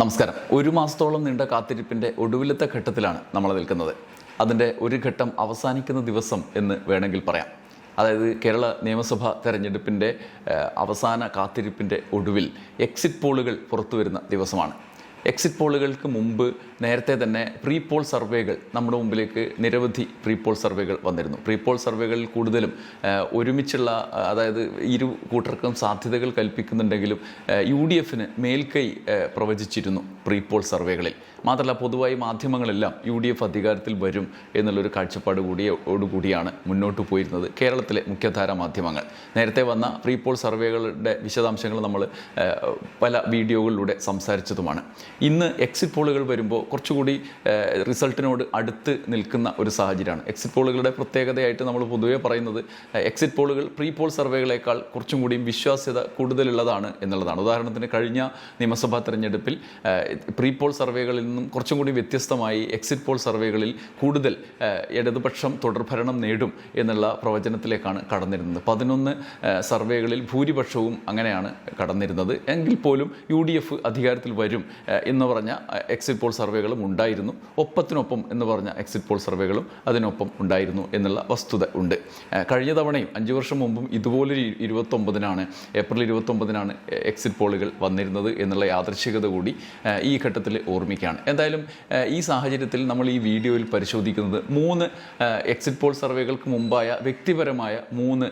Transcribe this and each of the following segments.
നമസ്കാരം. ഒരു മാസത്തോളം നീണ്ട കാത്തിരിപ്പിൻ്റെ ഒടുവിലത്തെ ഘട്ടത്തിലാണ് നമ്മൾ നിൽക്കുന്നത്. അതിൻ്റെ ഒരു ഘട്ടം അവസാനിക്കുന്ന ദിവസം എന്ന് വേണമെങ്കിൽ പറയാം. അതായത് കേരള നിയമസഭാ തെരഞ്ഞെടുപ്പിൻ്റെ അവസാന കാത്തിരിപ്പിൻ്റെ ഒടുവിൽ എക്സിറ്റ് പോളുകൾ പുറത്തു വരുന്ന ദിവസമാണ്. എക്സിറ്റ് പോളുകൾക്ക് മുമ്പ് നേരത്തെ തന്നെ പ്രീ പോൾ സർവേകൾ നമ്മുടെ മുമ്പിലേക്ക് നിരവധി പ്രീ പോൾ സർവേകൾ വന്നിരുന്നു. പ്രീ പോൾ സർവേകളിൽ കൂടുതലും ഒരുമിച്ചുള്ള, അതായത് ഇരു കൂട്ടർക്കും സാധ്യതകൾ കൽപ്പിക്കുന്നുണ്ടെങ്കിലും UDFന് മേൽക്കൈ പ്രവചിച്ചിരുന്നു പ്രീ പോൾ സർവേകളിൽ. മാത്രമല്ല, പൊതുവായി മാധ്യമങ്ങളെല്ലാം UDF അധികാരത്തിൽ വരും എന്നുള്ളൊരു കാഴ്ചപ്പാടോടുകൂടിയാണ് മുന്നോട്ട് പോയിരുന്നത് കേരളത്തിലെ മുഖ്യധാര മാധ്യമങ്ങൾ. നേരത്തെ വന്ന പ്രീ പോൾ സർവേകളുടെ വിശദാംശങ്ങൾ നമ്മൾ പല വീഡിയോകളിലൂടെ സംസാരിച്ചതുമാണ്. ഇന്ന് എക്സിറ്റ് പോളുകൾ വരുമ്പോൾ കുറച്ചുകൂടി റിസൾട്ടിനോട് അടുത്ത് നിൽക്കുന്ന ഒരു സാഹചര്യമാണ്. എക്സിറ്റ് പോളുകളുടെ പ്രത്യേകതയായിട്ട് നമ്മൾ പൊതുവേ പറയുന്നത് എക്സിറ്റ് പോളുകൾ പ്രീ പോൾ സർവേകളേക്കാൾ കുറച്ചും കൂടിയും വിശ്വാസ്യത കൂടുതലുള്ളതാണ് എന്നുള്ളതാണ്. ഉദാഹരണത്തിന് കഴിഞ്ഞ നിയമസഭാ തെരഞ്ഞെടുപ്പിൽ പ്രീ പോൾ സർവേകളിൽ നിന്നും കുറച്ചും കൂടി വ്യത്യസ്തമായി എക്സിറ്റ് പോൾ സർവേകളിൽ കൂടുതൽ ഇടതുപക്ഷം തുടർഭരണം നേടും എന്നുള്ള പ്രവചനത്തിലേക്കാണ് കടന്നിരുന്നത്. 11 സർവേകളിൽ ഭൂരിപക്ഷവും അങ്ങനെയാണ് കടന്നിരുന്നത്. എങ്കിൽ പോലും UDF അധികാരത്തിൽ വരും എന്ന് പറഞ്ഞ എക്സിറ്റ് പോൾ സർവേകളും ഉണ്ടായിരുന്നു. ഒപ്പത്തിനൊപ്പം എന്ന് പറഞ്ഞ എക്സിറ്റ് പോൾ സർവേകളും അതിനൊപ്പം ഉണ്ടായിരുന്നു എന്നുള്ള വസ്തുത ഉണ്ട്. കഴിഞ്ഞ തവണയും 5 വർഷം മുമ്പും ഇതുപോലൊരു 29-നാണ്, ഏപ്രിൽ 29-നാണ് എക്സിറ്റ് പോളുകൾ വന്നിരുന്നത് എന്നുള്ള യാദൃശ്ചികത കൂടി ഈ ഘട്ടത്തിൽ ഓർമ്മിക്കുകയാണ്. എന്തായാലും ഈ സാഹചര്യത്തിൽ നമ്മൾ ഈ വീഡിയോയിൽ പരിശോധിക്കുന്നത് 3 എക്സിറ്റ് പോൾ സർവേകൾക്ക് മുമ്പായ വ്യക്തിപരമായ 3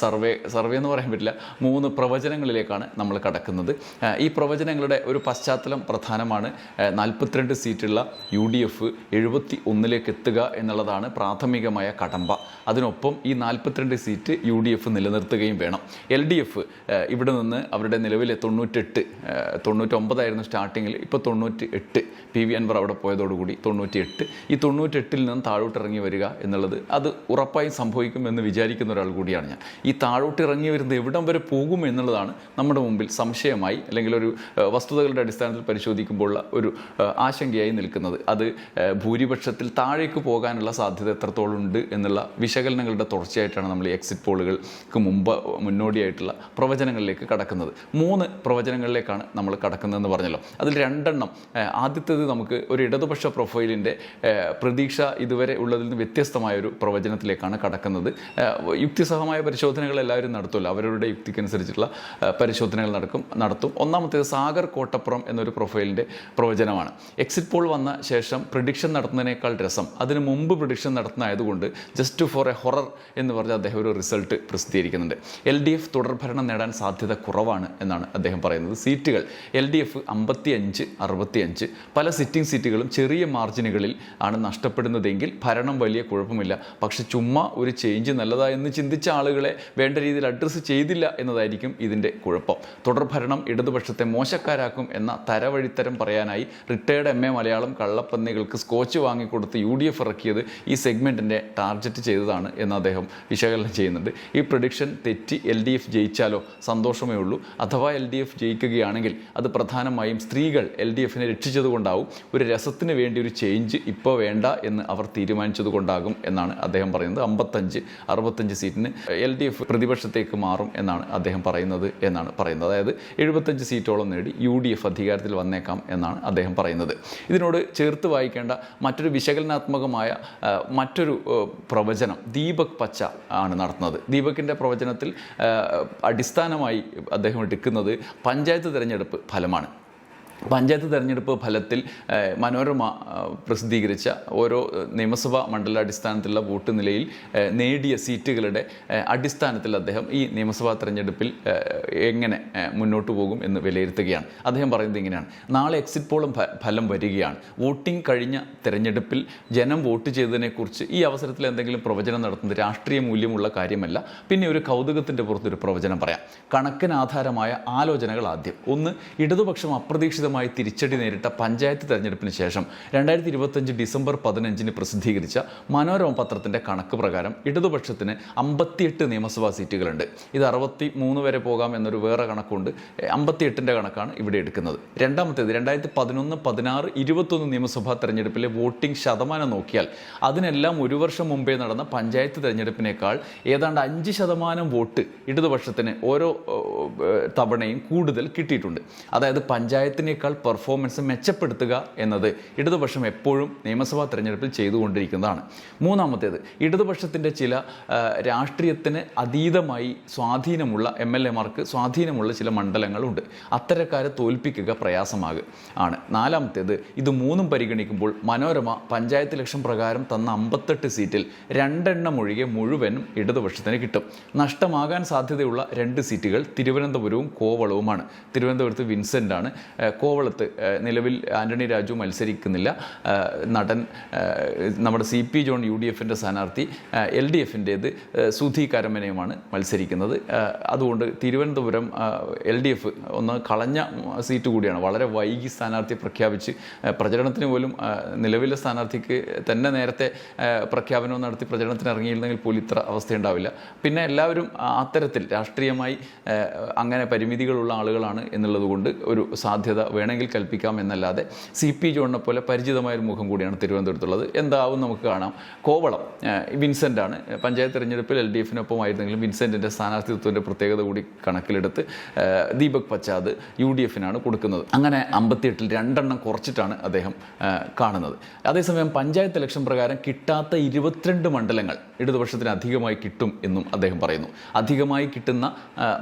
സർവേ എന്ന് പറയാൻ പറ്റില്ല, 3 പ്രവചനങ്ങളിലേക്കാണ് നമ്മൾ കടക്കുന്നത്. ഈ പ്രവചനങ്ങളുടെ ഒരു പശ്ചാത്തലം പ്രധാനമാണ്. 42 സീറ്റുള്ള UDF 71-ലേക്ക് എത്തുക എന്നുള്ളതാണ് പ്രാഥമികമായ കടമ്പ. അതിനൊപ്പം ഈ 42 സീറ്റ് UDF നിലനിർത്തുകയും വേണം. LDF ഇവിടെ നിന്ന് അവരുടെ നിലവിലെ 99 സ്റ്റാർട്ടിങ്ങിൽ, ഇപ്പോൾ 98, PV അൻവർ അവിടെ പോയതോടുകൂടി 98. ഈ 98-ൽ നിന്ന് താഴോട്ടിറങ്ങി വരിക എന്നുള്ളത് അത് ഉറപ്പായും സംഭവിക്കുമെന്ന് വിചാരിക്കുന്ന ഒരാൾ കൂടിയാണ് ഞാൻ. ഈ താഴോട്ടിറങ്ങി വരുന്നത് എവിടം വരെ പോകും എന്നുള്ളതാണ് നമ്മുടെ മുമ്പിൽ സംശയമായി, അല്ലെങ്കിൽ ഒരു വസ്തുതകളുടെ അടിസ്ഥാനത്തിൽ പരിശോധിക്കുമ്പോഴുള്ള ഒരു ആശങ്കയായി നിൽക്കുന്നത്. അത് ഭൂരിപക്ഷത്തിൽ താഴേക്ക് പോകാനുള്ള സാധ്യത എത്രത്തോളം ഉണ്ട് എന്നുള്ള വിശകലനങ്ങളുടെ തുടർച്ചയായിട്ടാണ് നമ്മൾ ഈ എക്സിറ്റ് പോളുകൾക്ക് മുന്നോടിയായിട്ടുള്ള പ്രവചനങ്ങളിലേക്ക് കടക്കുന്നത്. 3 പ്രവചനങ്ങളിലേക്കാണ് നമ്മൾ കടക്കുന്നതെന്ന് പറഞ്ഞല്ലോ. അതിൽ 2 ആദ്യത്തേത് നമുക്ക് ഒരു ഇടതുപക്ഷ പ്രൊഫൈലിൻ്റെ പ്രതീക്ഷ ഇതുവരെ ഉള്ളതിൽ നിന്ന് വ്യത്യസ്തമായൊരു പ്രവചനത്തിലേക്കാണ് കടക്കുന്നത്. യുക്തിസഹമായ പരിശോധനകൾ എല്ലാവരും നടത്തുമല്ലോ, അവരുടെ യുക്തിക്കനുസരിച്ചുള്ള പരിശോധനകൾ നടത്തും. ഒന്നാമത്തേത് സാഗർ കോട്ടപ്പുറം എന്നൊരു പ്രൊഫൈലിൻ്റെ പ്രവചനമാണ്. എക്സിറ്റ് പോൾ വന്ന ശേഷം പ്രിഡിക്ഷൻ നടത്തുന്നതിനേക്കാൾ രസം അതിന് മുമ്പ് പ്രിഡിക്ഷൻ നടത്തുന്നതായതുകൊണ്ട് ജസ്റ്റ് ഫോർ എ ഹൊറർ എന്ന് പറഞ്ഞ് അദ്ദേഹം ഒരു റിസൾട്ട് പ്രസിദ്ധീകരിക്കുന്നുണ്ട്. LDF തുടർഭരണം നേടാൻ സാധ്യത കുറവാണ് എന്നാണ് അദ്ദേഹം പറയുന്നത്. സീറ്റുകൾ LDF 55, 65, പല സിറ്റിംഗ് സീറ്റുകളും ചെറിയ മാർജിനുകളിൽ ആണ് നഷ്ടപ്പെടുന്നതെങ്കിൽ ഭരണം വലിയ കുഴപ്പമില്ല. പക്ഷെ ചുമ്മാ ഒരു ചേഞ്ച് നല്ലതായെന്ന് ചിന്തിച്ച ആളുകളെ വേണ്ട രീതിയിൽ അഡ്രസ്സ് ചെയ്തില്ല എന്നതായിരിക്കും ഇതിൻ്റെ കുഴപ്പം. തുടർഭരണം ഇടതുപക്ഷത്തെ മോശക്കാരാക്കും എന്ന തരവഴിത്തരം പറയാനായി റിട്ടയർഡ് MA മലയാളം കള്ളപ്പന്നികൾക്ക് സ്കോച്ച് വാങ്ങിക്കൊടുത്ത് UDF ഇറക്കിയത് ഈ സെഗ്മെൻറ്റിൻ്റെ ടാർഗറ്റ് ചെയ്തതാണ് എന്ന് അദ്ദേഹം വിശകലനം ചെയ്യുന്നുണ്ട്. ഈ പ്രഡിക്ഷൻ തെറ്റി LDF ജയിച്ചാലോ സന്തോഷമേ ഉള്ളൂ. അഥവാ LDF ജയിക്കുകയാണെങ്കിൽ അത് പ്രധാനമായും സ്ത്രീകൾ LDFനെ രക്ഷിച്ചതുകൊണ്ടാവും. ഒരു രസത്തിന് വേണ്ടി ഒരു ചേഞ്ച് ഇപ്പോൾ വേണ്ട എന്ന് അവർ തീരുമാനിച്ചതുകൊണ്ടാകും എന്നാണ് അദ്ദേഹം പറയുന്നത്. 55-65 സീറ്റിന് LDF പ്രതിപക്ഷത്തേക്ക് മാറും എന്നാണ് അദ്ദേഹം പറയുന്നത്. അതായത് 75 സീറ്റോളം നേടി UDF അധികാരത്തിൽ വന്നേക്കാം എന്നാണ് അദ്ദേഹം പറയുന്നത്. ഇതിനോട് ചേർത്ത് വായിക്കേണ്ട മറ്റൊരു വിശകലനാത്മകമായ മറ്റൊരു പ്രവചനം ദീപക് പച്ച ആണ് നടത്തുന്നത്. ദീപകിൻ്റെ പ്രവചനത്തിൽ അടിസ്ഥാനമായി അദ്ദേഹം എടുക്കുന്നത് പഞ്ചായത്ത് തിരഞ്ഞെടുപ്പ് ഫലമാണ്. പഞ്ചായത്ത് തിരഞ്ഞെടുപ്പ് ഫലത്തിൽ മനോരമ പ്രസിദ്ധീകരിച്ച ഓരോ നിയമസഭാ മണ്ഡലാടിസ്ഥാനത്തിലുള്ള വോട്ട് നിലയിൽ നേടിയ സീറ്റുകളുടെ അടിസ്ഥാനത്തിൽ അദ്ദേഹം ഈ നിയമസഭാ തെരഞ്ഞെടുപ്പിൽ എങ്ങനെ മുന്നോട്ട് പോകും എന്ന് വിലയിരുത്തുകയാണ്. അദ്ദേഹം പറയുന്നത് ഇങ്ങനെയാണ്: നാളെ എക്സിറ്റ് പോളും ഫലം വരികയാണ്. വോട്ടിംഗ് കഴിഞ്ഞ തെരഞ്ഞെടുപ്പിൽ ജനം വോട്ട് ചെയ്തതിനെക്കുറിച്ച് ഈ അവസരത്തിൽ എന്തെങ്കിലും പ്രവചനം നടത്തുന്നത് രാഷ്ട്രീയ മൂല്യമുള്ള കാര്യമല്ല. പിന്നെ ഒരു കൗതുകത്തിൻ്റെ പുറത്തൊരു പ്രവചനം പറയാം. കണക്കിനാധാരമായ ആലോചനകൾ ആദ്യം. 1. ഇടതുപക്ഷം അപ്രതീക്ഷിത തിരിച്ചടി നേരിട്ട പഞ്ചായത്ത് തെരഞ്ഞെടുപ്പിന് ശേഷം 2025 ഡിസംബർ 15 പ്രസിദ്ധീകരിച്ച മനോരമ പത്രത്തിൻ്റെ കണക്ക് പ്രകാരം ഇടതുപക്ഷത്തിന് 58 നിയമസഭാ സീറ്റുകളുണ്ട്. ഇത് 63 വരെ പോകാം എന്നൊരു വേറെ കണക്കുണ്ട്. 58-ൻ്റെ കണക്കാണ് ഇവിടെ എടുക്കുന്നത്. രണ്ടാമത്തേത് 2011, 16, 21 നിയമസഭാ തെരഞ്ഞെടുപ്പിലെ വോട്ടിംഗ് ശതമാനം നോക്കിയാൽ അതിനെല്ലാം ഒരു വർഷം മുമ്പേ നടന്ന പഞ്ചായത്ത് തെരഞ്ഞെടുപ്പിനേക്കാൾ ഏതാണ്ട് 5% വോട്ട് ഇടതുപക്ഷത്തിന് ഓരോ തവണയും കൂടുതൽ കിട്ടിയിട്ടുണ്ട്. അതായത് പഞ്ചായത്തിനെ കഴിഞ്ഞതിനേക്കാൾ പെർഫോമൻസ് മെച്ചപ്പെടുത്തുക എന്നത് ഇടതുപക്ഷം എപ്പോഴും നിയമസഭാ തെരഞ്ഞെടുപ്പിൽ ചെയ്തുകൊണ്ടിരിക്കുന്നതാണ്. മൂന്നാമത്തേത്, ഇടതുപക്ഷത്തിൻ്റെ ചില രാഷ്ട്രീയത്തിന് അതീതമായി സ്വാധീനമുള്ള MLA-മാർക്ക് സ്വാധീനമുള്ള ചില മണ്ഡലങ്ങളുണ്ട്. അത്തരക്കാരെ തോൽപ്പിക്കുക പ്രയാസമാണ്. നാലാമത്തേത്, ഇത് മൂന്നും പരിഗണിക്കുമ്പോൾ മനോരമ പഞ്ചായത്ത് ഇലക്ഷൻ പ്രകാരം തന്ന 58 സീറ്റിൽ 2 എണ്ണം ഒഴികെ മുഴുവനും ഇടതുപക്ഷത്തിന് കിട്ടും. നഷ്ടമാകാൻ സാധ്യതയുള്ള 2 സീറ്റുകൾ തിരുവനന്തപുരവും കോവളവുമാണ്. തിരുവനന്തപുരത്ത് വിൻസെൻ്റാണ്, കോവളത്ത് നിലവിൽ ആന്റണി രാജു മത്സരിക്കുന്നില്ല. നടൻ നമ്മുടെ CP ജോൺ UDF-ൻ്റെ സ്ഥാനാർത്ഥി, LDF-ൻ്റേത് സുധി കരമനയുമാണ് മത്സരിക്കുന്നത്. അതുകൊണ്ട് തിരുവനന്തപുരം LDF ഒന്ന് കളഞ്ഞ സീറ്റ് കൂടിയാണ്. വളരെ വൈകി സ്ഥാനാർത്ഥിയെ പ്രഖ്യാപിച്ച് പ്രചരണത്തിന് പോലും നിലവിലെ സ്ഥാനാർത്ഥിക്ക് തന്നെ നേരത്തെ പ്രഖ്യാപനം നടത്തി പ്രചരണത്തിന് ഇറങ്ങിയിരുന്നെങ്കിൽ പോലും ഇത്ര അവസ്ഥയുണ്ടാവില്ല. പിന്നെ എല്ലാവരും അത്തരത്തിൽ രാഷ്ട്രീയമായി അങ്ങനെ പരിമിതികളുള്ള ആളുകളാണ് എന്നുള്ളതുകൊണ്ട് ഒരു സാധ്യത വേണമെങ്കിൽ കൽപ്പിക്കാം എന്നല്ലാതെ CP ജോണിനെ പോലെ പരിചിതമായൊരു മുഖം കൂടിയാണ് തിരുവനന്തപുരത്തുള്ളത്. എന്താവും നമുക്ക് കാണാം. കോവളം വിൻസെൻ്റാണ്. പഞ്ചായത്ത് തെരഞ്ഞെടുപ്പിൽ LDF-നൊപ്പം ആയിരുന്നെങ്കിലും വിൻസെൻറ്റിൻ്റെ സ്ഥാനാർത്ഥിത്വത്തിൻ്റെ പ്രത്യേകത കൂടി കണക്കിലെടുത്ത് ദീപക് പച്ചാദ് UDF-നാണ് കൊടുക്കുന്നത്. അങ്ങനെ 58-ൽ 2 എണ്ണം കുറച്ചിട്ടാണ് അദ്ദേഹം കാണുന്നത്. അതേസമയം പഞ്ചായത്ത് ഇലക്ഷൻ പ്രകാരം കിട്ടാത്ത 22 മണ്ഡലങ്ങൾ ഇടതുപക്ഷത്തിന് അധികമായി കിട്ടും എന്നും അദ്ദേഹം പറയുന്നു. അധികമായി കിട്ടുന്ന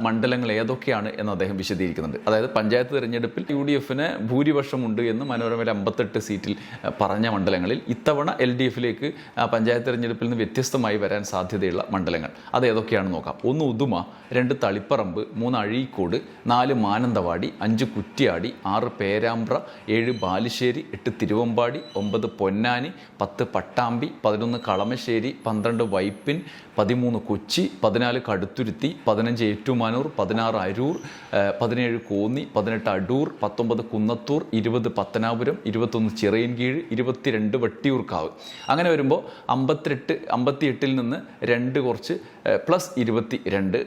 മണ്ഡലങ്ങൾ ഏതൊക്കെയാണ് എന്ന് അദ്ദേഹം വിശദീകരിക്കുന്നുണ്ട്. അതായത് പഞ്ചായത്ത് തിരഞ്ഞെടുപ്പിൽ UDF-ന് ഭൂരിപക്ഷമുണ്ട് എന്ന് മനോരമയിൽ 58 സീറ്റിൽ പറഞ്ഞ മണ്ഡലങ്ങളിൽ ഇത്തവണ LDF-ലേക്ക് പഞ്ചായത്ത് തിരഞ്ഞെടുപ്പിൽ നിന്ന് വ്യത്യസ്തമായി വരാൻ സാധ്യതയുള്ള മണ്ഡലങ്ങൾ അത് ഏതൊക്കെയാണെന്ന് നോക്കാം. 1 ഉദുമ, 2 തളിപ്പറമ്പ്, 3 അഴീക്കോട്, 4 മാനന്തവാടി, 5 കുറ്റ്യാടി, 6 പേരാമ്പ്ര, 7 ബാലുശ്ശേരി, 8 തിരുവമ്പാടി, 9 പൊന്നാനി, 10 പട്ടാമ്പി, 11 കളമശ്ശേരി, 12 വൈപ്പിൻ, 13 കൊച്ചി, 14 കടുത്തുരുത്തി, 15 ഏറ്റുമാനൂർ, 16 അരൂർ, 17 കോന്നി, 18 അടൂർ, 19 കുന്നത്തൂർ, 20 പത്തനാപുരം, 21 ചിറയൻകീഴ്, 22 വട്ടിയൂർക്കാവ്. അങ്ങനെ വരുമ്പോൾ 58-ൽ നിന്ന് 2 കുറച്ച് പ്ലസ് 22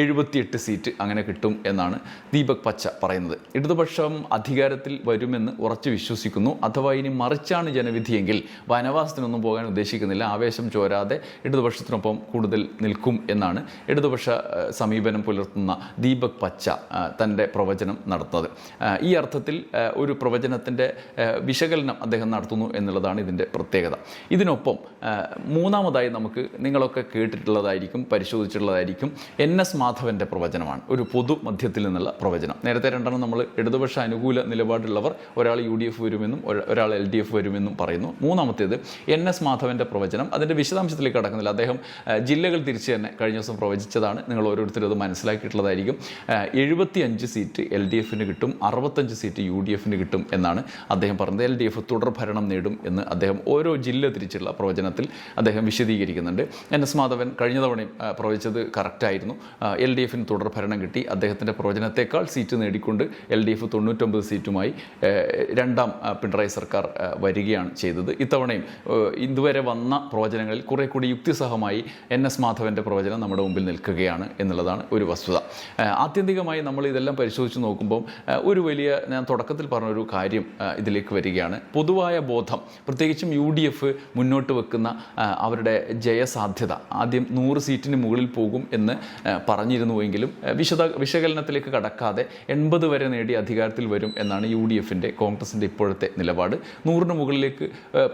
78 സീറ്റ് അങ്ങനെ കിട്ടും എന്നാണ് ദീപക് പച്ച പറയുന്നത്. ഇടതുപക്ഷം അധികാരത്തിൽ വരുമെന്ന് ഉറച്ചു വിശ്വസിക്കുന്നു. അഥവാ ഇനി മറിച്ചാണ് ജനവിധിയെങ്കിൽ വനവാസത്തിനൊന്നും പോകാൻ ഉദ്ദേശിക്കുന്നില്ല. ആവേശം ചോരാതെ ഇടതുപക്ഷത്തിനൊപ്പം കൂടുതൽ നിൽക്കും എന്നാണ് ഇടതുപക്ഷ സമീപനം പുലർത്തുന്ന ദീപക് പച്ച തൻ്റെ പ്രവചനം നടത്തുന്നത്. ഈ അർത്ഥത്തിൽ ഒരു പ്രവചനത്തിൻ്റെ വിശകലനം അദ്ദേഹം നടത്തുന്നു എന്നുള്ളതാണ് ഇതിൻ്റെ പ്രത്യേകത. ഇതിനൊപ്പം മൂന്നാമതായി നമുക്ക് നിങ്ങളൊക്കെ കേട്ടിട്ടുള്ളതായിരിക്കും, പരിശോധിച്ചിട്ടുള്ളതായിരിക്കും NS മാധവൻ്റെ പ്രവചനമാണ്. ഒരു പൊതു മധ്യത്തിൽ നിന്നുള്ള പ്രവചനം. നേരത്തെ 2 നമ്മൾ ഇടതുപക്ഷ അനുകൂല നിലപാടുള്ളവർ, ഒരാൾ UDF വരുമെന്നും ഒരാൾ LDF വരുമെന്നും പറയുന്നു. മൂന്നാമത്തേത് NS മാധവൻ്റെ പ്രവചനം. അതിൻ്റെ വിശദാംശത്തിലേക്ക് കടക്കുന്നില്ല. അദ്ദേഹം ജില്ലകൾ തിരിച്ച് തന്നെ കഴിഞ്ഞ ദിവസം പ്രവചിച്ചതാണ്. നിങ്ങൾ ഓരോരുത്തരും അത് മനസ്സിലാക്കിയിട്ടുള്ളതായിരിക്കും. 75 സീറ്റ് LDF-ന് കിട്ടും, 65 സീറ്റ് UDF-ന് കിട്ടും എന്നാണ് അദ്ദേഹം പറഞ്ഞത്. LDF തുടർ ഭരണം നേടും എന്ന് അദ്ദേഹം ഓരോ ജില്ല തിരിച്ചുള്ള പ്രവചനത്തിൽ അദ്ദേഹം വിശദീകരിക്കുന്നുണ്ട്. NS മാധവൻ കഴിഞ്ഞ തവണയും പ്രവചിച്ചത് കറക്റ്റായിരുന്നു. LDF-ന് തുടർ ഭരണം കിട്ടി. അദ്ദേഹത്തിൻ്റെ പ്രവചനത്തെക്കാൾ സീറ്റ് നേടിക്കൊണ്ട് LDF 99 സീറ്റുമായി 2ാം പിണറായി സർക്കാർ വരികയാണ് ചെയ്തത്. ഇത്തവണയും ഇതുവരെ വന്ന പ്രവചനങ്ങളിൽ കുറെ കൂടി യുക്തിസഹമായി NS മാധവൻ്റെ പ്രവചനം നമ്മുടെ മുമ്പിൽ നിൽക്കുകയാണ് എന്നുള്ളതാണ് ഒരു വസ്തുത. ആത്യന്തികമായി നമ്മൾ ഇതെല്ലാം പരിശോധിച്ച് നോക്കുമ്പോൾ ഒരു വലിയ, ഞാൻ തുടക്കത്തിൽ പറഞ്ഞൊരു കാര്യം ഇതിലേക്ക് വരികയാണ്. പൊതുവായ ബോധം, പ്രത്യേകിച്ചും UDF മുന്നോട്ട് വെക്കുന്ന അവരുടെ ജയസാധ്യത ആദ്യം 100 സീറ്റിന് മുകളിൽ പോകും എന്ന് പറഞ്ഞിരുന്നുവെങ്കിലും വിശകലനത്തിലേക്ക് കടക്കാതെ 80 വരെ നേടി അധികാരത്തിൽ വരും എന്നാണ് UDF-ൻ്റെ, കോൺഗ്രസിൻ്റെ ഇപ്പോഴത്തെ നിലപാട്. 100-ന് മുകളിലേക്ക്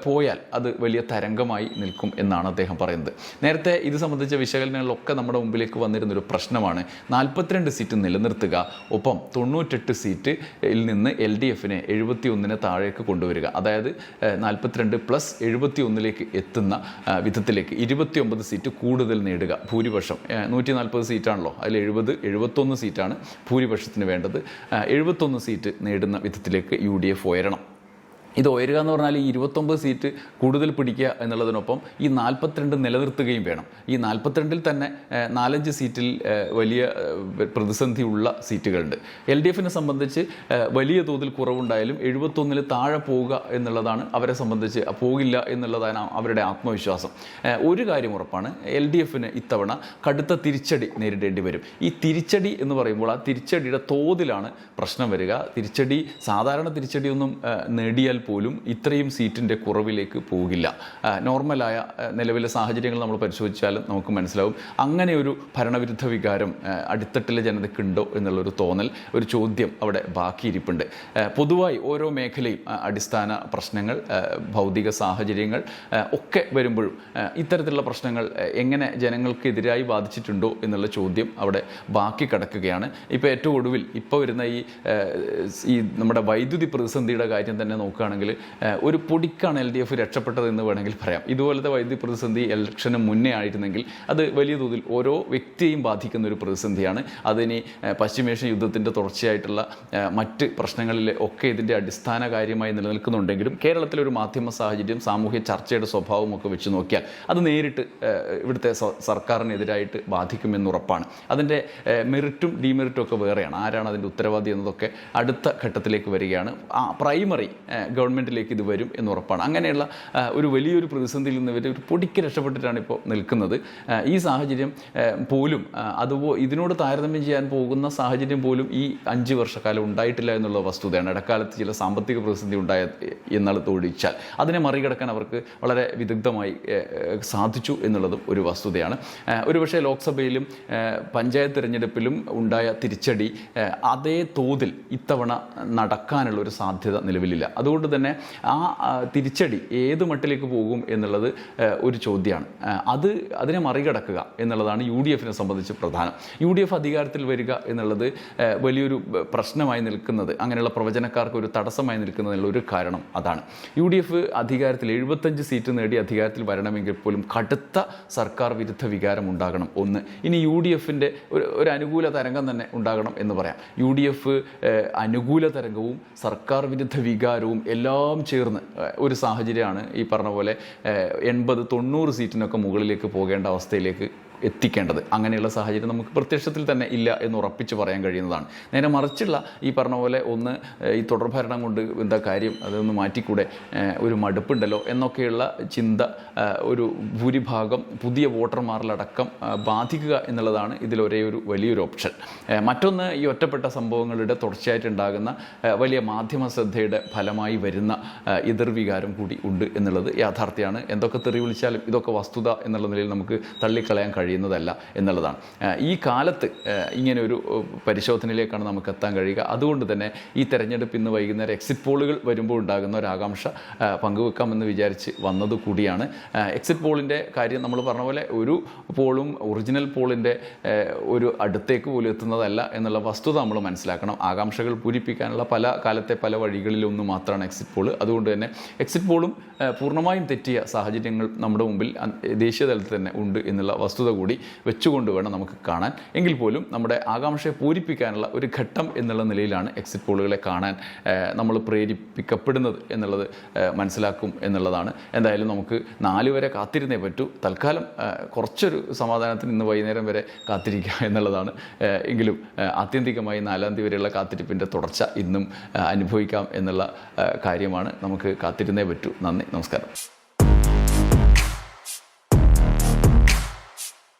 പോയാൽ അത് വലിയ തരംഗമായി നിൽക്കും എന്നാണ് അദ്ദേഹം പറയുന്നത്. നേരത്തെ ഇത് സംബന്ധിച്ച വിശകലനങ്ങളിലൊക്കെ നമ്മുടെ മുമ്പിലേക്ക് വന്നിരുന്നൊരു പ്രശ്നമാണ് 42 സീറ്റ് നിലനിർത്തുക, ഒപ്പം 98 സീറ്റിൽ നിന്ന് LDF-നെ 71-ന് താഴേക്ക് കൊണ്ടുവരിക. അതായത് 42 പ്ലസ് 71-ലേക്ക് എത്തുന്ന വിധത്തിലേക്ക് 29 സീറ്റ് കൂടുതൽ നേടുക. ഭൂരിപക്ഷം 140 സീറ്റാണല്ലോ, അതിൽ 71 സീറ്റാണ് ഭൂരിപക്ഷത്തിന് വേണ്ടത്. 71 സീറ്റ് നേടുന്ന വിധത്തിലേക്ക് UDF ഉയരണം. ഇത് ഉയരുക എന്ന് പറഞ്ഞാൽ ഈ 29 സീറ്റ് കൂടുതൽ പിടിക്കുക എന്നുള്ളതിനൊപ്പം ഈ 42 നിലനിർത്തുകയും വേണം. ഈ 42-ൽ തന്നെ 4-5 സീറ്റിൽ വലിയ പ്രതിസന്ധിയുള്ള സീറ്റുകളുണ്ട്. LDF-നെ സംബന്ധിച്ച് വലിയ തോതിൽ കുറവുണ്ടായാലും 71-ൽ താഴെ പോവുക എന്നുള്ളതാണ് അവരെ സംബന്ധിച്ച്, പോകില്ല എന്നുള്ളതാണ് അവരുടെ ആത്മവിശ്വാസം. ഒരു കാര്യം ഉറപ്പാണ്, LDF-ന് ഇത്തവണ കടുത്ത തിരിച്ചടി നേരിടേണ്ടി വരും. ഈ തിരിച്ചടി എന്ന് പറയുമ്പോൾ ആ തിരിച്ചടിയുടെ തോതിലാണ് പ്രശ്നം വരിക. തിരിച്ചടി, സാധാരണ തിരിച്ചടിയൊന്നും നേടിയാൽ പോലും ഇത്രയും സീറ്റിൻ്റെ കുറവിലേക്ക് പോകില്ല. നോർമലായ നിലവിലെ സാഹചര്യങ്ങൾ നമ്മൾ പരിശോധിച്ചാലും നമുക്ക് മനസ്സിലാവും അങ്ങനെ ഒരു ഭരണവിരുദ്ധ വികാരം അടിത്തട്ടിലെ ജനതയ്ക്കുണ്ടോ എന്നുള്ളൊരു തോന്നൽ, ഒരു ചോദ്യം അവിടെ ബാക്കിയിരിപ്പുണ്ട്. പൊതുവായി ഓരോ മേഖലയും അടിസ്ഥാന പ്രശ്നങ്ങൾ, ഭൗതിക സാഹചര്യങ്ങൾ ഒക്കെ വരുമ്പോഴും ഇത്തരത്തിലുള്ള പ്രശ്നങ്ങൾ എങ്ങനെ ജനങ്ങൾക്കെതിരായി ബാധിച്ചിട്ടുണ്ടോ എന്നുള്ള ചോദ്യം അവിടെ ബാക്കി കിടക്കുകയാണ്. ഇപ്പോൾ ഏറ്റവും ഒടുവിൽ ഇപ്പോൾ വരുന്ന ഈ നമ്മുടെ വൈദ്യുതി പ്രതിസന്ധിയുടെ കാര്യം തന്നെ നോക്കുകയാണെങ്കിൽ ഒരു പൊടിക്കാണ് LDF രക്ഷപ്പെട്ടതെന്ന് വേണമെങ്കിൽ പറയാം. ഇതുപോലത്തെ വൈദ്യുതി പ്രതിസന്ധി ഇലക്ഷന് മുന്നേ ആയിരുന്നെങ്കിൽ അത് വലിയ തോതിൽ ഓരോ വ്യക്തിയെയും ബാധിക്കുന്ന ഒരു പ്രതിസന്ധിയാണ്. അതിനി പശ്ചിമേഷ്യൻ യുദ്ധത്തിൻ്റെ തുടർച്ചയായിട്ടുള്ള മറ്റ് പ്രശ്നങ്ങളിൽ ഒക്കെ ഇതിൻ്റെ അടിസ്ഥാന കാര്യമായി നിലനിൽക്കുന്നുണ്ടെങ്കിലും കേരളത്തിലൊരു മാധ്യമ സാഹചര്യം, സാമൂഹ്യ ചർച്ചയുടെ സ്വഭാവം ഒക്കെ വെച്ച് നോക്കിയാൽ അത് നേരിട്ട് ഇവിടുത്തെ സർക്കാരിനെതിരായിട്ട് ബാധിക്കുമെന്നുറപ്പാണ്. അതിൻ്റെ മെറിറ്റും ഡീമെറിറ്റും ഒക്കെ വേറെയാണ്. ആരാണ് അതിൻ്റെ ഉത്തരവാദി എന്നതൊക്കെ അടുത്ത ഘട്ടത്തിലേക്ക് വരികയാണ്. പ്രൈമറി ഗവൺമെൻറ്റിലേക്ക് ഇത് വരും എന്നുറപ്പാണ്. അങ്ങനെയുള്ള ഒരു വലിയൊരു പ്രതിസന്ധിയിൽ നിന്ന് ഇവർ ഒരു പൊടിക്ക് രക്ഷപ്പെട്ടിട്ടാണ് ഇപ്പോൾ നിൽക്കുന്നത്. ഈ സാഹചര്യം പോലും ഇതിനോട് താരതമ്യം ചെയ്യാൻ പോകുന്ന സാഹചര്യം പോലും ഈ 5 വർഷക്കാലം ഉണ്ടായിട്ടില്ല എന്നുള്ള വസ്തുതയാണ്. ഇടക്കാലത്ത് ചില സാമ്പത്തിക പ്രതിസന്ധി ഉണ്ടായ എന്നുള്ളത് ഒഴിച്ചാൽ അതിനെ മറികടക്കാൻ അവർക്ക് വളരെ വിദഗ്ധമായി സാധിച്ചു എന്നുള്ളതും ഒരു വസ്തുതയാണ്. ഒരുപക്ഷെ ലോക്സഭയിലും പഞ്ചായത്ത് തിരഞ്ഞെടുപ്പിലും ഉണ്ടായ തിരിച്ചടി അതേ തോതിൽ ഇത്തവണ നടക്കാനുള്ള ഒരു സാധ്യത നിലവിലില്ല. അതുകൊണ്ട് തന്നെ ആ തിരിച്ചടി ഏത് മട്ടിലേക്ക് പോകും എന്നുള്ളത് ഒരു ചോദ്യമാണ്. അതിനെ മറികടക്കുക എന്നുള്ളതാണ് UDFനെ സംബന്ധിച്ച് പ്രധാനം. UDF അധികാരത്തിൽ വരിക എന്നുള്ളത് വലിയൊരു പ്രശ്നമായി നിൽക്കുന്നത്, അങ്ങനെയുള്ള പ്രവചനക്കാർക്ക് ഒരു തടസ്സമായി നിൽക്കുന്നതിനുള്ള ഒരു കാരണം അതാണ്. UDF അധികാരത്തിൽ 75 സീറ്റ് നേടി അധികാരത്തിൽ വരണമെങ്കിൽ പോലും കടുത്ത സർക്കാർ വിരുദ്ധ വികാരം ഉണ്ടാകണം. ഒന്ന്, ഇനി UDFൻ്റെ ഒരു അനുകൂല തരംഗം തന്നെ ഉണ്ടാകണം എന്ന് പറയാം. UDF അനുകൂല തരംഗവും സർക്കാർ വിരുദ്ധ വികാരവും എല്ലാം ചേർന്ന് ഒരു സാഹചര്യമാണ് ഈ പറഞ്ഞ പോലെ 80-90 സീറ്റിനൊക്കെ മുകളിലേക്ക് പോകേണ്ട അവസ്ഥയിലേക്ക് എത്തിക്കേണ്ടത്. അങ്ങനെയുള്ള സാഹചര്യം നമുക്ക് പ്രത്യക്ഷത്തിൽ തന്നെ ഇല്ല എന്ന് ഉറപ്പിച്ച് പറയാൻ കഴിയുന്നതാണ്. നേരെ മറിച്ചുള്ള ഈ പറഞ്ഞ പോലെ ഒന്ന് ഈ തുടർഭരണം കൊണ്ട് എന്താ കാര്യം, അതൊന്ന് മാറ്റിക്കൂടെ, ഒരു മടുപ്പുണ്ടല്ലോ എന്നൊക്കെയുള്ള ചിന്ത ഒരു ഭൂരിഭാഗം പുതിയ വോട്ടർമാരിലടക്കം ബാധിക്കുക എന്നുള്ളതാണ് ഇതിലൊരേ ഒരു വലിയൊരു ഓപ്ഷൻ. മറ്റൊന്ന്, ഈ ഒറ്റപ്പെട്ട സംഭവങ്ങളുടെ തുടർച്ചയായിട്ടുണ്ടാകുന്ന വലിയ മാധ്യമ ശ്രദ്ധയുടെ ഫലമായി വരുന്ന എതിർവികാരം കൂടി ഉണ്ട് എന്നുള്ളത് യാഥാർത്ഥ്യമാണ്. എന്തൊക്കെ തെറി വിളിച്ചാലും ഇതൊക്കെ വസ്തുത എന്നുള്ള നിലയിൽ നമുക്ക് തള്ളിക്കളയാൻ കഴിയുന്നതല്ല എന്നുള്ളതാണ്. ഈ കാലത്ത് ഇങ്ങനെ ഒരു പരിശോധനയിലേക്കാണ് നമുക്ക് എത്താൻ കഴിയുക. അതുകൊണ്ട് തന്നെ ഈ തെരഞ്ഞെടുപ്പ് ഇന്ന് വൈകുന്നേരം എക്സിറ്റ് പോളുകൾ വരുമ്പോൾ ഉണ്ടാകുന്ന ഒരു ആകാംക്ഷ പങ്കുവെക്കാമെന്ന് വിചാരിച്ച് വന്നത് കൂടിയാണ്. എക്സിറ്റ് പോളിൻ്റെ കാര്യം നമ്മൾ പറഞ്ഞ പോലെ ഒരു പോളും ഒറിജിനൽ പോളിൻ്റെ ഒരു അടുത്തേക്ക് പോലും എത്തുന്നതല്ല എന്നുള്ള വസ്തുത നമ്മൾ മനസ്സിലാക്കണം. ആകാംക്ഷകൾ പൂരിപ്പിക്കാനുള്ള കാലത്തെ പല വഴികളിലൊന്നും മാത്രമാണ് എക്സിറ്റ് പോൾ. അതുകൊണ്ട് തന്നെ എക്സിറ്റ് പോളും പൂർണ്ണമായും തെറ്റിയ സാഹചര്യങ്ങൾ നമ്മുടെ മുമ്പിൽ ദേശീയ തലത്തിൽ തന്നെ ഉണ്ട് എന്നുള്ള വസ്തുത കൂടി വെച്ചുകൊണ്ട് വേണം നമുക്ക് കാണാൻ. എങ്കിൽ പോലും നമ്മുടെ ആകാംക്ഷയെ പൂരിപ്പിക്കാനുള്ള ഒരു ഘട്ടം എന്നുള്ള നിലയിലാണ് എക്സിറ്റ് പോളുകളെ കാണാൻ നമ്മൾ പ്രേരിപ്പിക്കപ്പെടുന്നത് എന്നുള്ളത് മനസ്സിലാക്കും എന്നുള്ളതാണ്. എന്തായാലും നമുക്ക് 4 വരെ കാത്തിരുന്നേ പറ്റൂ. തൽക്കാലം കുറച്ചൊരു സമാധാനത്തിന് ഇന്ന് വൈകുന്നേരം വരെ കാത്തിരിക്കുക എന്നുള്ളതാണ്. എങ്കിലും ആത്യന്തികമായി 4-ാം തീയതി വരെയുള്ള കാത്തിരിപ്പിൻ്റെ തുടർച്ച ഇന്നും അനുഭവിക്കാം എന്നുള്ള കാര്യമാണ്. നമുക്ക് കാത്തിരുന്നേ പറ്റൂ. നന്ദി, നമസ്കാരം.